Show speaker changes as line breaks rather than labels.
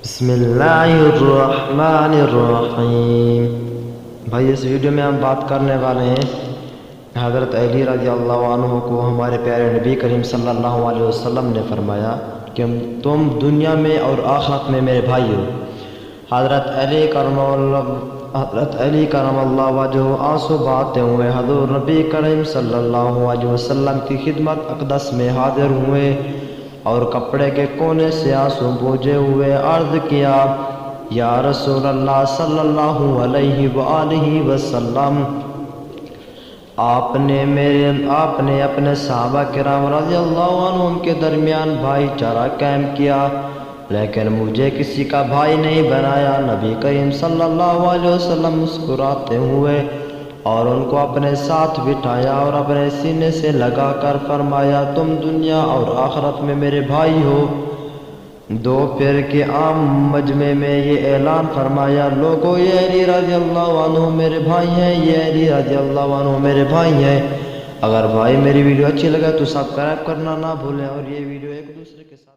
بسم اللہ الرحمن الرحیم۔ بھائی اس ویڈیو میں ہم بات کرنے والے ہیں حضرت علی رضی اللہ عنہ کو ہمارے پیارے نبی کریم صلی اللہ علیہ وسلم نے فرمایا کہ تم دنیا میں اور آخرت میں میرے بھائی ہو۔ حضرت علی کرم اللہ وجہہ آنسو بہاتے ہوئے حضور نبی کریم صلی اللہ علیہ وسلم کی خدمت اقدس میں حاضر ہوئے اور کپڑے کے کونے سے آنسو پوجے ہوئے عرض کیا، یا رسول اللہ صلی اللہ علیہ وآلہ وسلم، آپ نے اپنے صحابہ کرام رضی اللہ عنہم کے درمیان بھائی چارہ قائم کیا، لیکن مجھے کسی کا بھائی نہیں بنایا۔ نبی کریم صلی اللہ علیہ وسلم مسکراتے ہوئے اور ان کو اپنے ساتھ بٹھایا اور اپنے سینے سے لگا کر فرمایا، تم دنیا اور آخرت میں میرے بھائی ہو۔ دوپہر کے عام مجمع میں یہ اعلان فرمایا، لوگو یہ علی رضی اللہ عنہ میرے بھائی ہیں، یہ علی رضی اللہ عنہ میرے بھائی ہیں۔ اگر بھائی میری ویڈیو اچھی لگے تو سبسکرائب کرنا نہ بھولیں اور یہ ویڈیو ایک دوسرے کے ساتھ